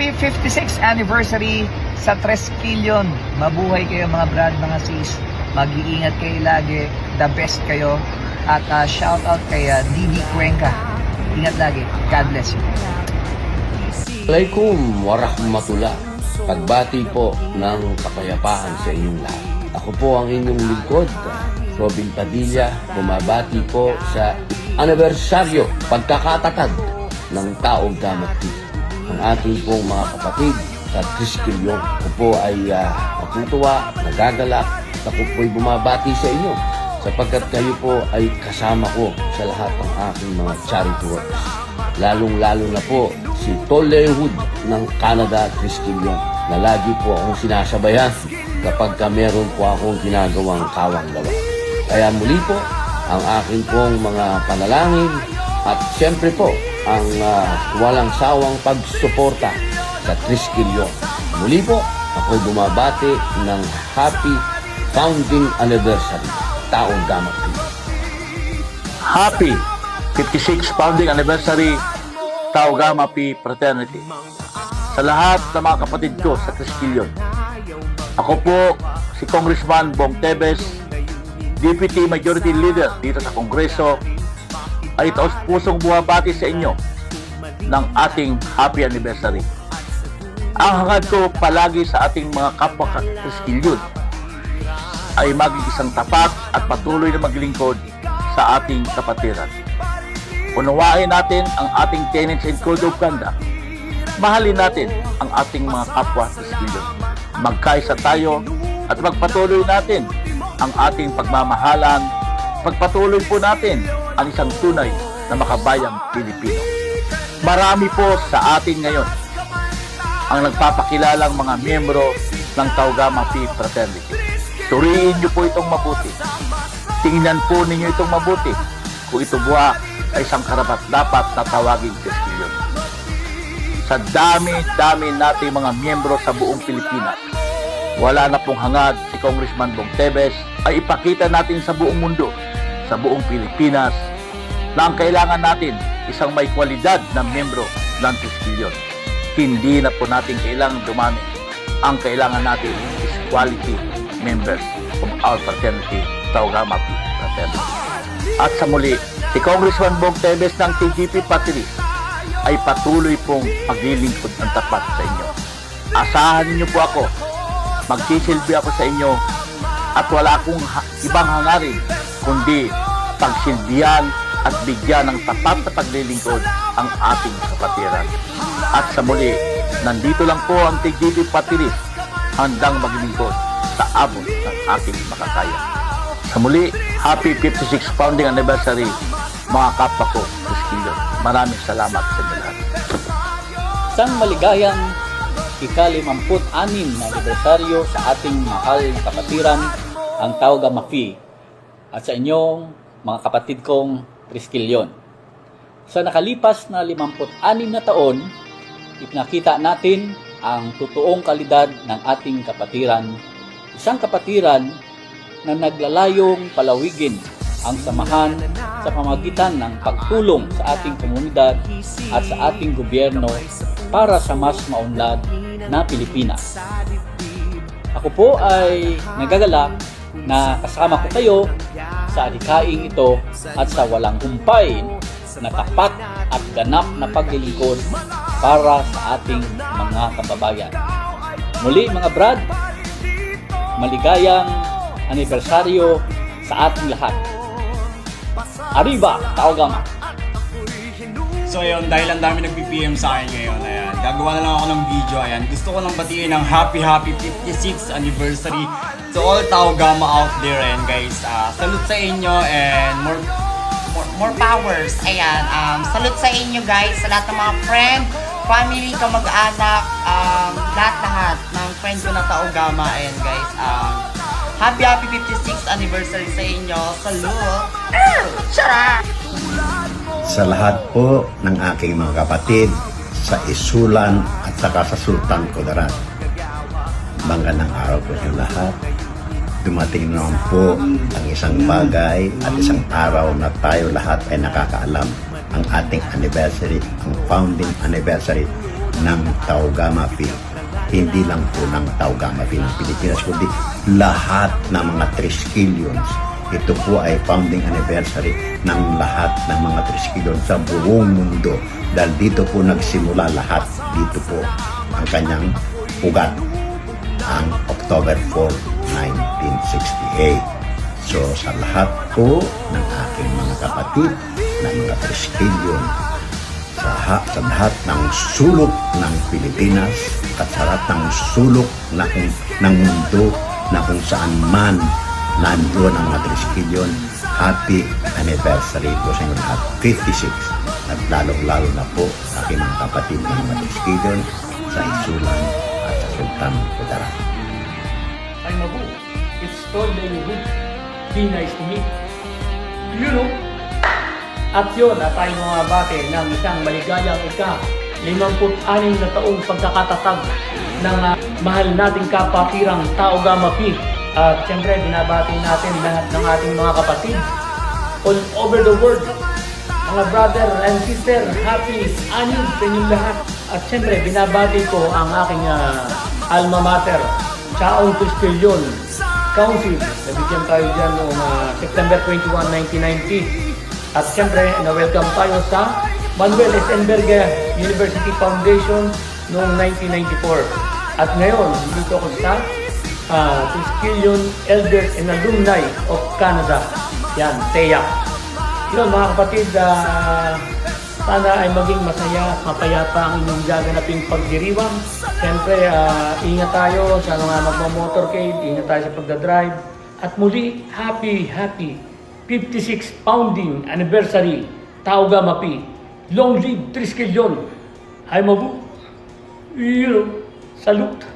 Happy 56th anniversary sa Treskillion. Mabuhay kayo mga brad, mga sis. Mag-iingat kayo lagi. The best kayo. At shout out kay Didi Cuenca. Ingat lagi. God bless you. Assalamualaikum warahmatullah. Pagbati po ng kapayapaan sa inyong lahat. Ako po ang inyong lingkod, Robin Padilla, bumabati po sa anibersaryo, pagkakatatag ng Taog Gama TV. Ang ating pong mga kapatid sa Treskillion. Ako po ay natutuwa, nagagalak, at ako po'y bumabati sa inyo sapagkat kayo po ay kasama ko sa lahat ng aking mga charity works. Lalong-lalo na po si Tollywood ng Canada, Treskillion, na lagi po akong sinasabayan kapag meron po akong ginagawang kawang gawa. Kaya muli po, ang aking pong mga panalangin at siyempre po, ang walang sawang pagsuporta sa Treskillion. Muli po, ako'y bumabati ng Happy Founding Anniversary, Taong Gama TV. Happy 56th Founding Anniversary, Tau Gamma Pi Fraternity. Sa lahat ng mga kapatid ko sa Treskillion, ako po si Congressman Bong Tebes, Deputy Majority Leader dito sa Kongreso, ay taos-pusong buwabati sa inyo ng ating Happy Anniversary. Ang hangad ko palagi sa ating mga kapwa Treskillion ay maging isang tapat at patuloy na maglingkod sa ating kapatiran. Unawain natin ang ating tenets and code of conduct. Mahalin natin ang ating mga kapwa Treskillion. Magkaisa tayo at magpatuloy natin ang ating pagmamahalan. Pagpatuloy po natin ang isang tunay na makabayang Pilipino. Marami po sa atin ngayon ang nagpapakilalang mga miyembro ng Tau Gamma Pi Fraternity. Suriin niyo po itong mabuti. Tingnan po ninyo itong mabuti kung ito buwa ay isang karapat-dapat na tawaging Treskillion. Sa dami-dami nating mga miyembro sa buong Pilipinas, wala na pong hangad si Congressman Bong Tebes ay ipakita natin sa buong mundo, sa buong Pilipinas, na ang kailangan natin isang may kwalidad na miyembro ng Treskillion. Hindi na po natin kailangan dumami. Ang kailangan natin is quality members of our fraternity, Tau Gamma Pi Fraternity. At sa muli, si Congressman Bong Tebes ng TGP Party List ay patuloy pong maglilingkod ng tapat sa inyo. Asahan niyo po ako, magsisilbi ako sa inyo at wala akong ibang hangarin kundi pagsilbihan at bigyan ng tapat na paglilingkod ang ating kapatiran. At sa muli, nandito lang po ang TGP Party List handang maglingkod sa abot ng ating makakaya. Sa muli, Happy 56th Founding Anniversary, mga kapwa ko, Treskillion. Maraming salamat sa inyo lahat. Isang maligayang ika-56 na anibersaryo sa ating mahal na kapatiran, ang Tau Gamma Pi, at sa inyong mga kapatid kong Treskillion. Sa nakalipas na 56 na taon, ipinakita natin ang totoong kalidad ng ating kapatiran, isang kapatiran na naglalayong palawigin ang samahan sa pamagitan ng pagtulong sa ating komunidad at sa ating gobyerno para sa mas maunlad na Pilipinas. Ako po ay nagagalak na kasama ko kayo sa adhikaing ito at sa walang humpay na tapat at ganap na paglilingkod para sa ating mga kababayan. Muli mga brad, maligayang anibersaryo sa ating lahat. Arriba, Tau Gamma! So ayun, dahil ang dami nag-PPM sa akin ngayon, ayan, gagawa na lang ako ng video, ayan. Gusto ko lang batiin ng happy 56th anniversary to all Tau Gamma out there, and guys, salute sa inyo and more powers. Ayan, salute sa inyo guys, sa lahat ng mga friend, family, kamag-anak, lahat-lahat ng friend ko na Tau Gamma. Ayan guys, happy 56th anniversary sa inyo. Salute! Tara! Sa lahat po ng aking mga kapatid sa Isulan at saka sa Sultan Kudarat, magandang araw po sa lahat. Dumating naman po ang isang bagay at isang araw na tayo lahat ay nakakaalam, ang ating anniversary, ang founding anniversary ng Tau Gamma Phi. Hindi lang po ng Tau Gamma Phi ng Pilipinas, kundi lahat ng mga Triskelions. Ito po ay founding anniversary ng lahat ng mga Triskelion sa buong mundo. Dahil dito po nagsimula lahat. Dito po ang kanyang ugat, ang October 4, 1968. So sa lahat po ng aking mga kapatid na mga Triskelion, sa lahat ng sulok ng Pilipinas at sa lahat ng sulok ng mundo na kung saan man nandoon ang mga Triskelion, happy anniversary po sa inyo lahat, 56. At lalong-lalo na po sa aking mga kapatid ng mga Triskelion sa Isulan at sa Sultan Kudarat. Ay Mabu, it's totally good. Be nice to me. You know? At yun, at tayo mga bate ng isang maligayang 56 na taong pagkakatatag ng mahal nating kapakirang Tau Gamma Phi. At siyempre, binabati natin lahat ng ating mga kapatid all over the world. Mga brother and sister, happy anim sa inyong lahat. At siyempre, binabati ko ang aking alma mater, Chaong Triskelion Council. Nabigyan tayo dyan noong September 21, 1990. At siyempre, na-welcome tayo sa Manuel S. Enverga University Foundation noong 1994. At ngayon, dito ako sa Triskelion Elders and Alumni of Canada. Yan, TEA. Yun mga kapatid, sana ay maging masaya at mapayapa ang inyong gaganaping pagdiriwang. Siyempre, ingat tayo sa mga magmamotorcade, ingat tayo sa pagdadrive. At muli, happy 56 founding anniversary Tau Gamma Phi. Long live Triskelion. Ay Mabu. Salute.